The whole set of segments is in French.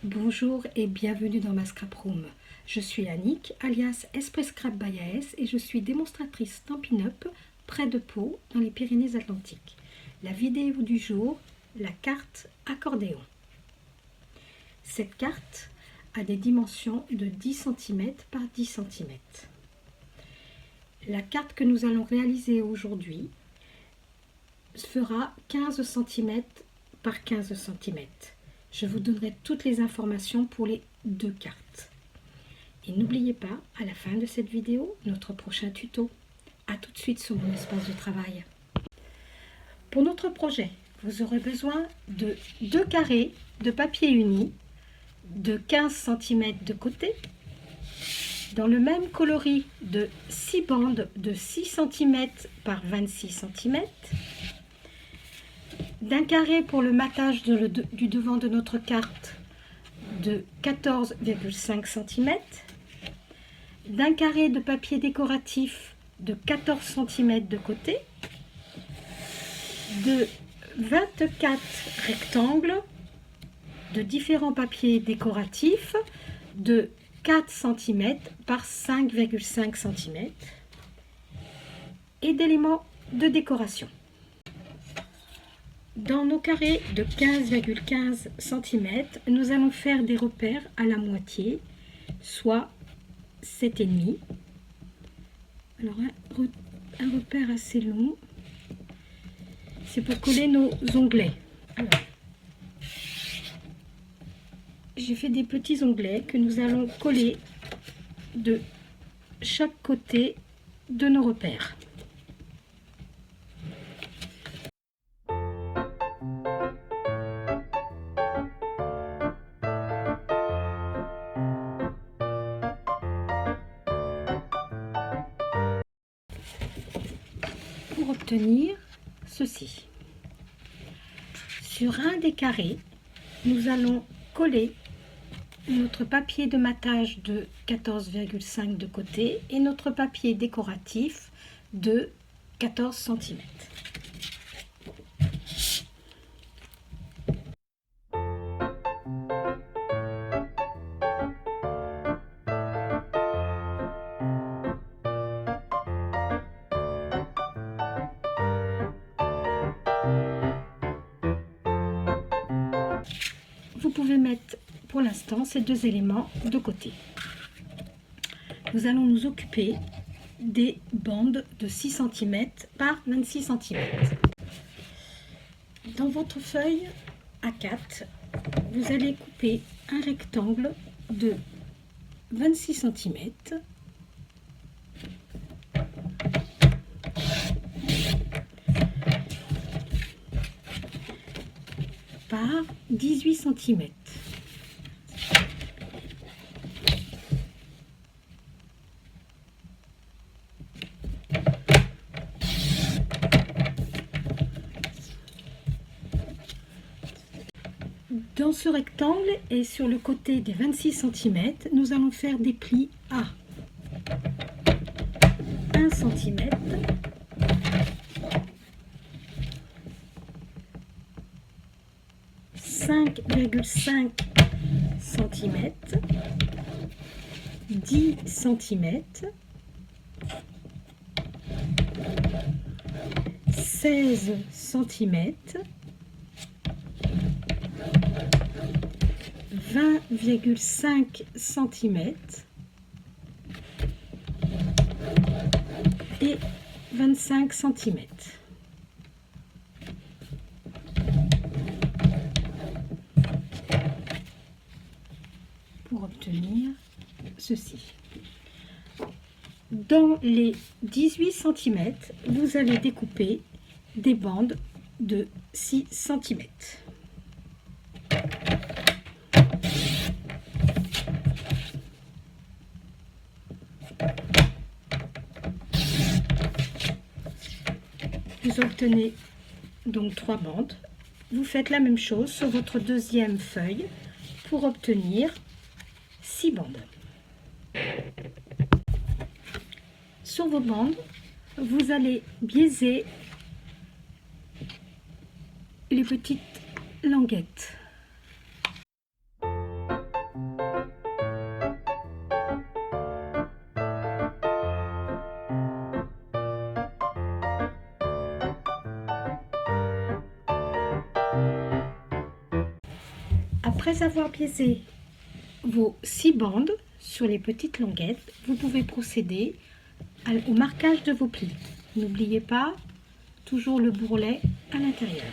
Bonjour et bienvenue dans ma scrap room. Je suis Annick, alias Esprit Scrap by AS, et je suis démonstratrice Stampin' Up près de Pau, dans les Pyrénées-Atlantiques. La vidéo du jour, la carte accordéon. Cette carte a des dimensions de 10 cm par 10 cm. La carte que nous allons réaliser aujourd'hui fera 15 cm par 15 cm. Je vous donnerai toutes les informations pour les deux cartes. Et n'oubliez pas, à la fin de cette vidéo, notre prochain tuto. A tout de suite sur mon espace de travail. Pour notre projet, vous aurez besoin de 2 carrés de papier uni de 15 cm de côté, dans le même coloris de 6 bandes de 6 cm par 26 cm, d'un carré pour le matage du devant de notre carte de 14,5 cm, d'un carré de papier décoratif de 14 cm de côté, de 24 rectangles de différents papiers décoratifs de 4 cm par 5,5 cm et d'éléments de décoration. Dans nos carrés de 15,15 cm, nous allons faire des repères à la moitié, soit 7,5. Alors un repère assez long, c'est pour coller nos onglets. Alors, j'ai fait des petits onglets que nous allons coller de chaque côté de nos repères. Pour obtenir ceci, sur un des carrés, nous allons coller notre papier de matage de 14,5 de côté et notre papier décoratif de 14 cm. Vous pouvez mettre pour l'instant ces deux éléments de côté. Nous allons nous occuper des bandes de 6 cm par 26 cm. Dans votre feuille A4, vous allez couper un rectangle de 26 cm par 18 cm. Dans ce rectangle et sur le côté des 26 cm, nous allons faire des plis à 1 cm, 5,5 cm, 10 cm, 16 cm, 20,5 cm et 25 cm. Pour obtenir ceci. Dans les 18 cm, vous allez découper des bandes de 6 cm. Vous obtenez donc 3 bandes. Vous faites la même chose sur votre deuxième feuille pour obtenir 6 bandes. Sur vos bandes, vous allez biaiser les petites languettes. Après avoir biaisé vos 6 bandes sur les petites languettes, vous pouvez procéder au marquage de vos plis. N'oubliez pas toujours le bourrelet à l'intérieur.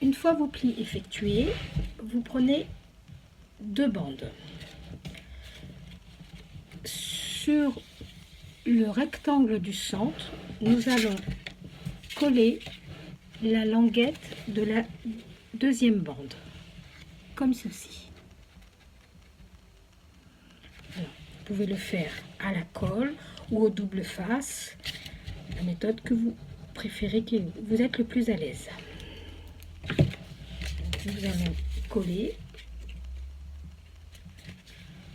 Une fois vos plis effectués, vous prenez 2 bandes. Sur le rectangle du centre, nous allons coller la languette de la deuxième bande, comme ceci. Alors, vous pouvez le faire à la colle ou au double face, la méthode que vous préférez, que vous êtes le plus à l'aise. Nous allons coller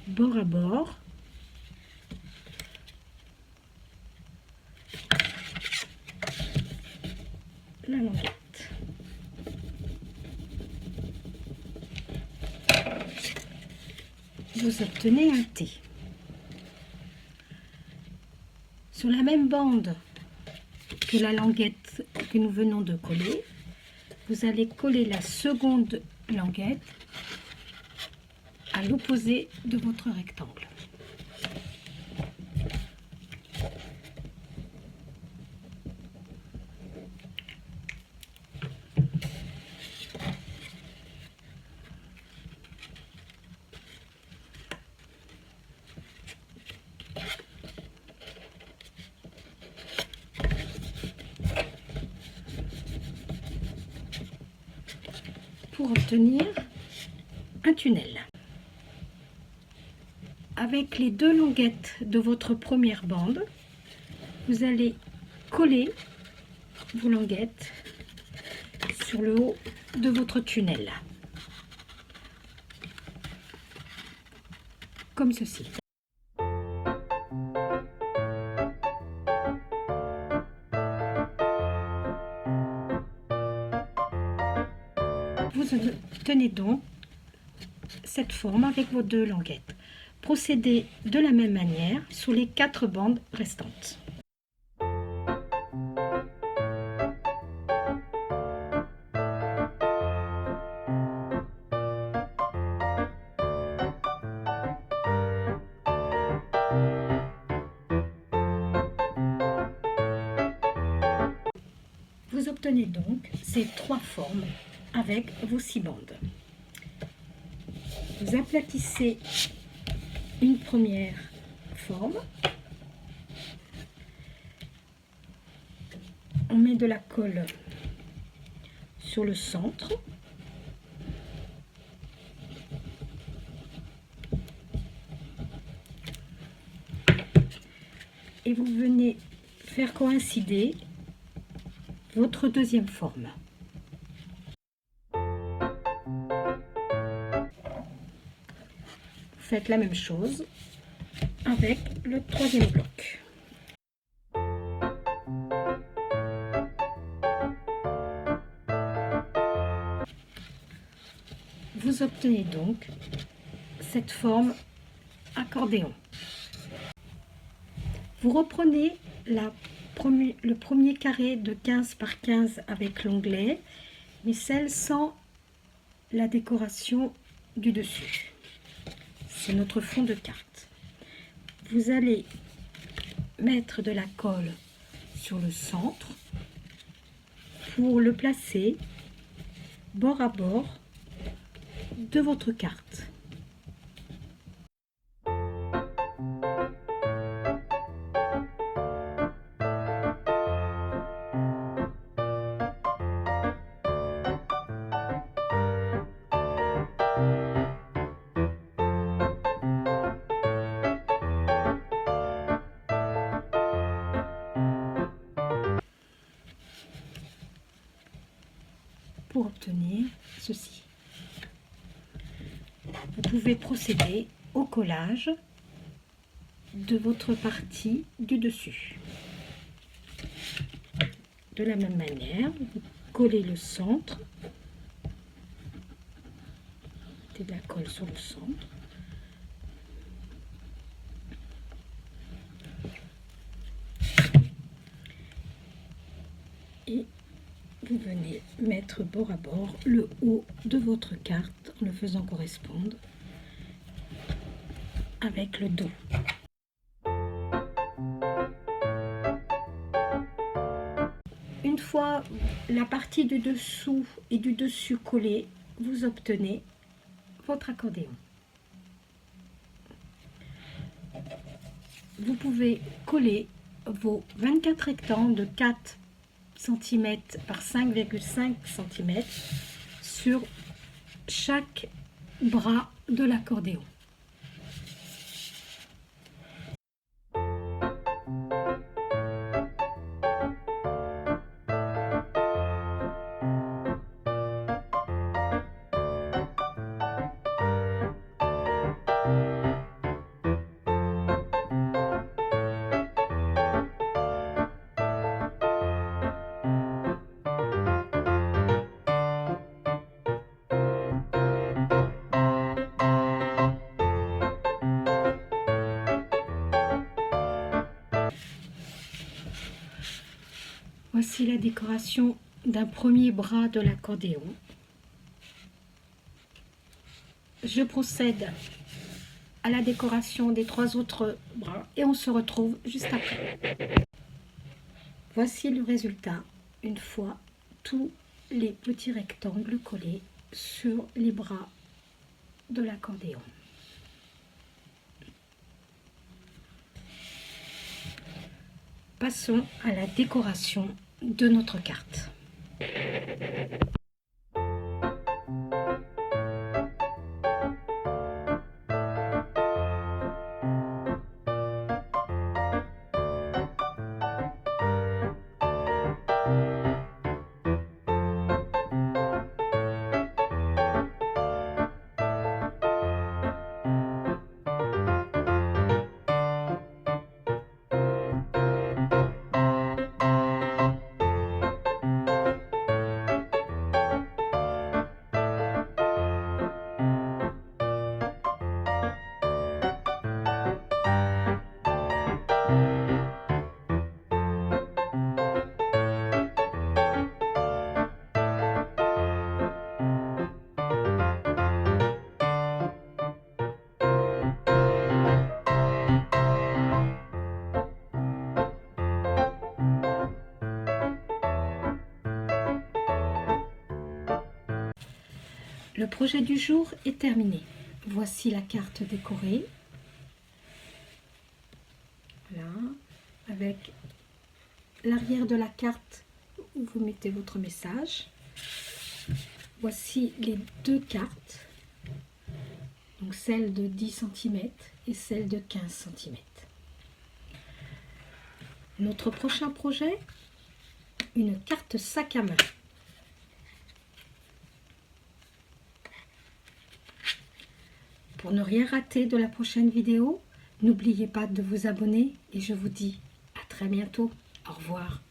bord à bord. La languette. Vous obtenez un T. Sur la même bande que la languette que nous venons de coller, vous allez coller la seconde languette à l'opposé de votre rectangle. Pour obtenir un tunnel. Avec les 2 languettes de votre première bande, vous allez coller vos languettes sur le haut de votre tunnel, comme ceci. Vous obtenez donc cette forme avec vos 2 languettes. Procédez de la même manière sur les 4 bandes restantes. Vous obtenez donc ces 3 formes avec vos 6 bandes. Vous aplatissez une première forme. On met de la colle sur le centre. Et vous venez faire coïncider votre deuxième forme. Vous faites la même chose avec le 3e bloc. Vous obtenez donc cette forme accordéon. Vous reprenez le premier carré de 15 par 15 avec l'onglet, mais celle sans la décoration du dessus. C'est notre fond de carte. Vous allez mettre de la colle sur le centre pour le placer bord à bord de votre carte. Pour obtenir ceci, vous pouvez procéder au collage de votre partie du dessus. De la même manière, vous collez le centre de la colle sur le centre. Et vous venez mettre bord à bord le haut de votre carte en le faisant correspondre avec le dos. Une fois la partie du dessous et du dessus collée, vous obtenez votre accordéon. Vous pouvez coller vos 24 rectangles de 4 cm par 5,5 cm sur chaque bras de l'accordéon. Voici la décoration d'un premier bras de l'accordéon. Je procède à la décoration des 3 autres bras et on se retrouve juste après. Voici le résultat une fois tous les petits rectangles collés sur les bras de l'accordéon. Passons à la décoration de notre carte. Le projet du jour est terminé. Voici la carte décorée. Voilà, avec l'arrière de la carte où vous mettez votre message. Voici les 2 cartes, donc celle de 10 cm et celle de 15 cm. Notre prochain projet, une carte sac à main. Pour ne rien rater de la prochaine vidéo, n'oubliez pas de vous abonner et je vous dis à très bientôt. Au revoir.